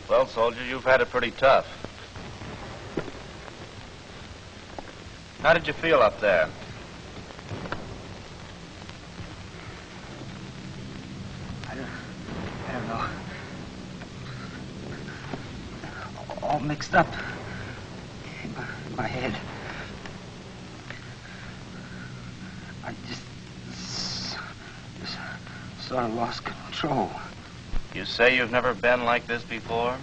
Well, soldier, you've had it pretty tough. How did you feel up there? I don't know. All mixed up in my head. I just sort of lost control. You say you've never been like this before?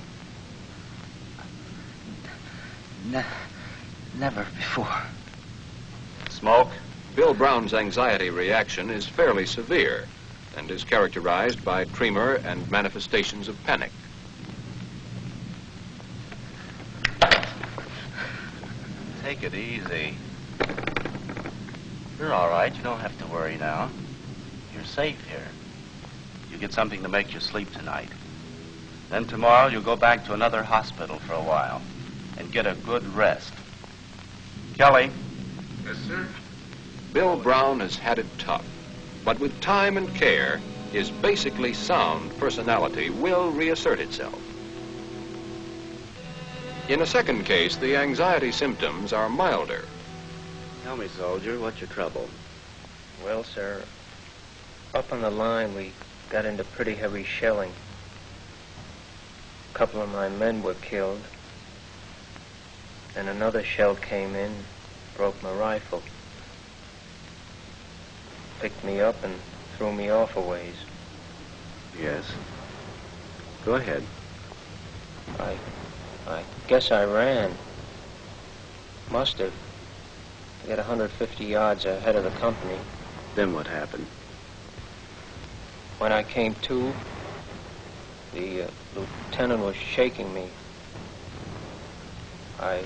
Never before. Smoke? Bill Brown's anxiety reaction is fairly severe and is characterized by tremor and manifestations of panic. Take it easy. You're all right. You don't have to worry now. You're safe here. You get something to make you sleep tonight. Then tomorrow you'll go back to another hospital for a while and get a good rest. Kelly? Yes, sir? Bill Brown has had it tough, but with time and care, his basically sound personality will reassert itself. In a second case, the anxiety symptoms are milder. Tell me, soldier, what's your trouble? Well, sir, up on the line we got into pretty heavy shelling. A couple of my men were killed. And another shell came in, broke my rifle. Picked me up and threw me off a ways. Yes. Go ahead. I guess I ran. Must have. I got 150 yards ahead of the company. Then what happened? When I came to, the lieutenant was shaking me. I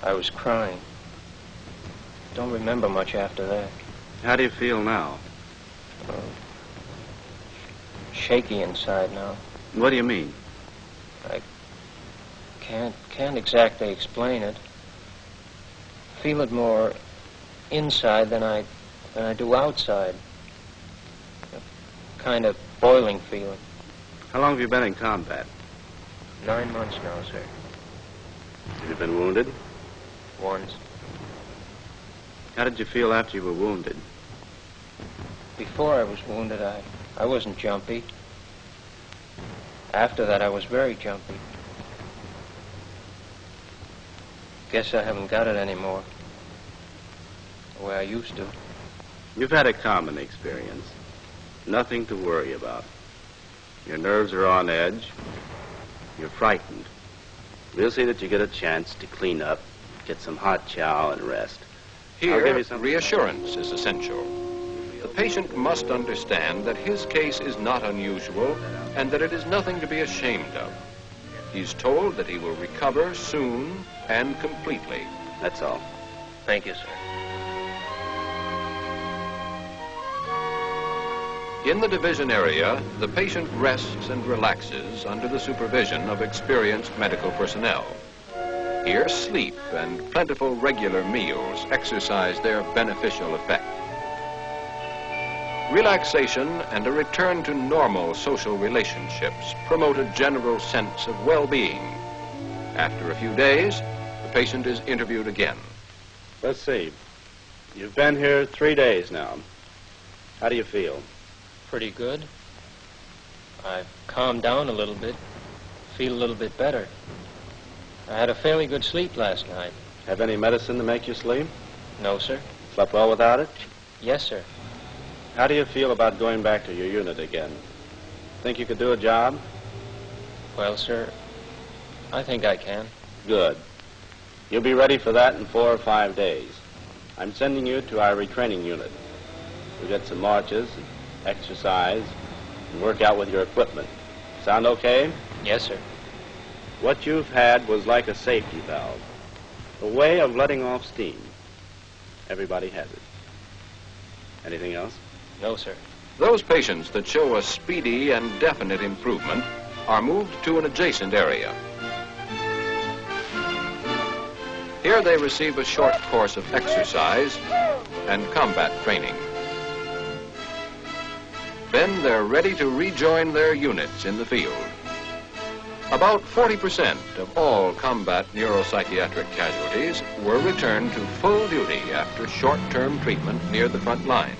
was crying. Don't remember much after that. How do you feel now? Shaky inside now. What do you mean? I can't exactly explain it. Feel it more inside than I do outside. A kind of boiling feeling. How long have you been in combat? 9 months now, sir. Have you been wounded? Once. How did you feel after you were wounded? Before I was wounded, I wasn't jumpy. After that, I was very jumpy. Guess I haven't got it anymore. The way I used to. You've had a common experience. Nothing to worry about. Your nerves are on edge. You're frightened. We'll see that you get a chance to clean up, get some hot chow, and rest. Here, reassurance is essential. The patient must understand that his case is not unusual and that it is nothing to be ashamed of. He's told that he will recover soon and completely. That's all. Thank you, sir. In the division area, the patient rests and relaxes under the supervision of experienced medical personnel. Here, sleep and plentiful regular meals exercise their beneficial effect. Relaxation and a return to normal social relationships promote a general sense of well-being. After a few days, the patient is interviewed again. Let's see. You've been here 3 days now. How do you feel? Pretty good. I've calmed down a little bit. Feel a little bit better. I had a fairly good sleep last night. Have any medicine to make you sleep? No, sir. Slept well without it? Yes, sir. How do you feel about going back to your unit again? Think you could do a job? Well, sir, I think I can. Good. You'll be ready for that in 4 or 5 days. I'm sending you to our retraining unit. You'll get some marches, exercise, and work out with your equipment. Sound okay? Yes, sir. What you've had was like a safety valve, a way of letting off steam. Everybody has it. Anything else? No, sir. Those patients that show a speedy and definite improvement are moved to an adjacent area. Here they receive a short course of exercise and combat training. Then they're ready to rejoin their units in the field. About 40% of all combat neuropsychiatric casualties were returned to full duty after short-term treatment near the front lines.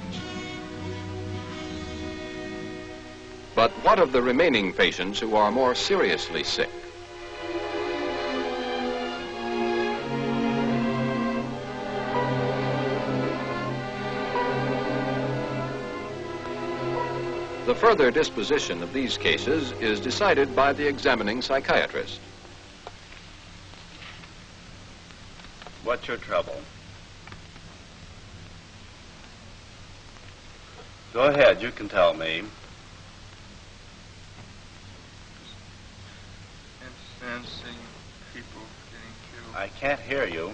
But what of the remaining patients who are more seriously sick? The further disposition of these cases is decided by the examining psychiatrist. What's your trouble? Go ahead, you can tell me. Can't stand seeing people getting killed. I can't hear you.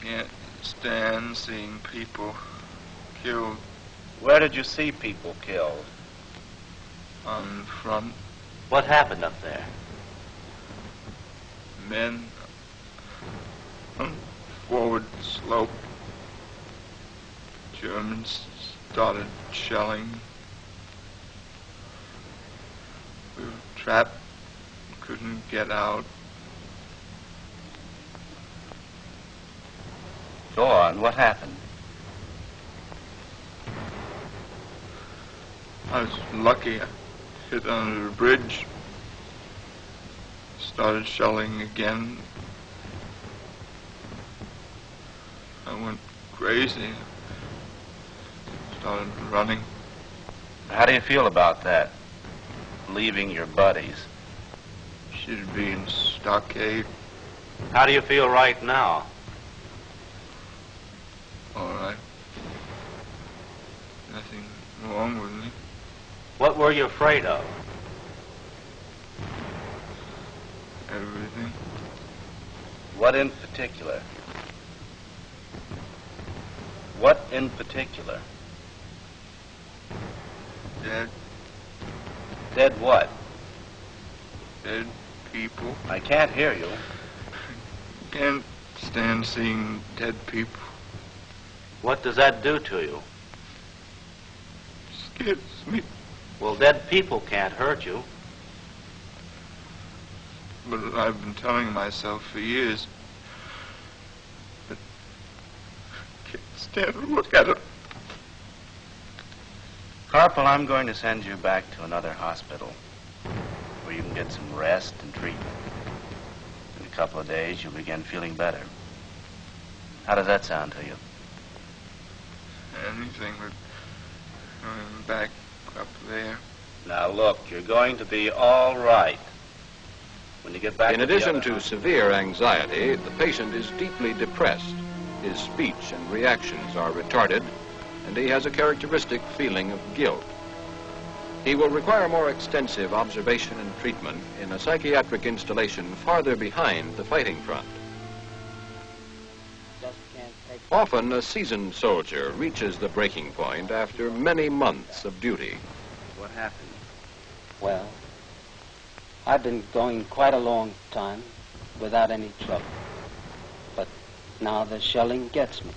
Can't stand seeing people killed. Where did you see people killed? On front. What happened up there? Men on forward slope. Germans started shelling. We were trapped. Couldn't get out. Go on, what happened? I was lucky. I hit under the bridge. Started shelling again. I went crazy. Started running. How do you feel about that? Leaving your buddies? Should be in stockade. How do you feel right now? All right. Nothing wrong with me. What were you afraid of? Everything. What in particular? What in particular? Dead. Dead what? Dead people. I can't hear you. Can't stand seeing dead people. What does that do to you? Scares me. Well, dead people can't hurt you. But I've been telling myself for years that I can't stand to look at it. Corporal, I'm going to send you back to another hospital where you can get some rest and treatment. In a couple of days, you'll begin feeling better. How does that sound to you? Anything but going back up there. Now, look, you're going to be all right. When you get back In to the addition other to hospital. severe anxiety, the patient is deeply depressed. His speech and reactions are retarded, and he has a characteristic feeling of guilt. He will require more extensive observation and treatment in a psychiatric installation farther behind the fighting front. Often, a seasoned soldier reaches the breaking point after many months of duty. What happened? Well, I've been going quite a long time without any trouble. But now the shelling gets me.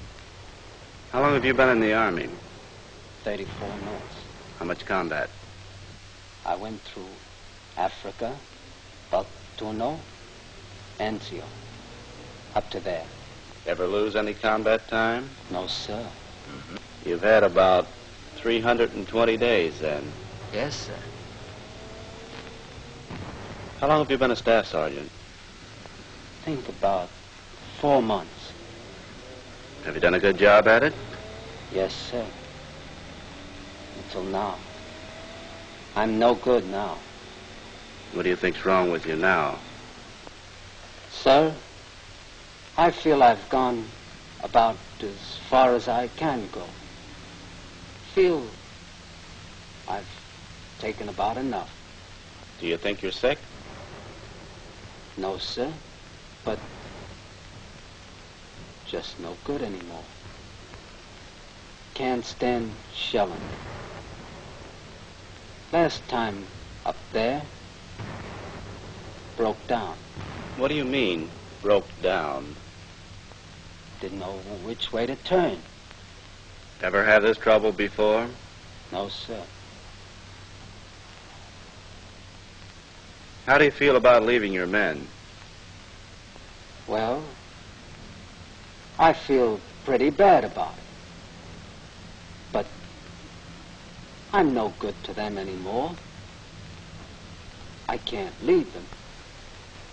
How long have you been in the Army? 34 months. How much combat? I went through Africa, Baltuno, Anzio, up to there. Ever lose any combat time? No, sir. You've had about 320 days then. Yes, sir. How long have you been a staff sergeant? Think about 4 months. Have you done a good job at it? Yes, sir. Until now. I'm no good now. What do you think's wrong with you now? Sir, I feel I've gone about as far as I can go. Feel I've taken about enough. Do you think you're sick? No, sir, but just no good anymore. Can't stand shelling. Last time up there, broke down. What do you mean, broke down? Didn't know which way to turn. Ever had this trouble before? No, sir. How do you feel about leaving your men? Well, I feel pretty bad about it. But I'm no good to them anymore. I can't leave them.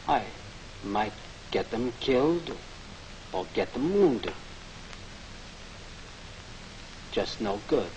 I might get them killed or get them wounded. Just no good.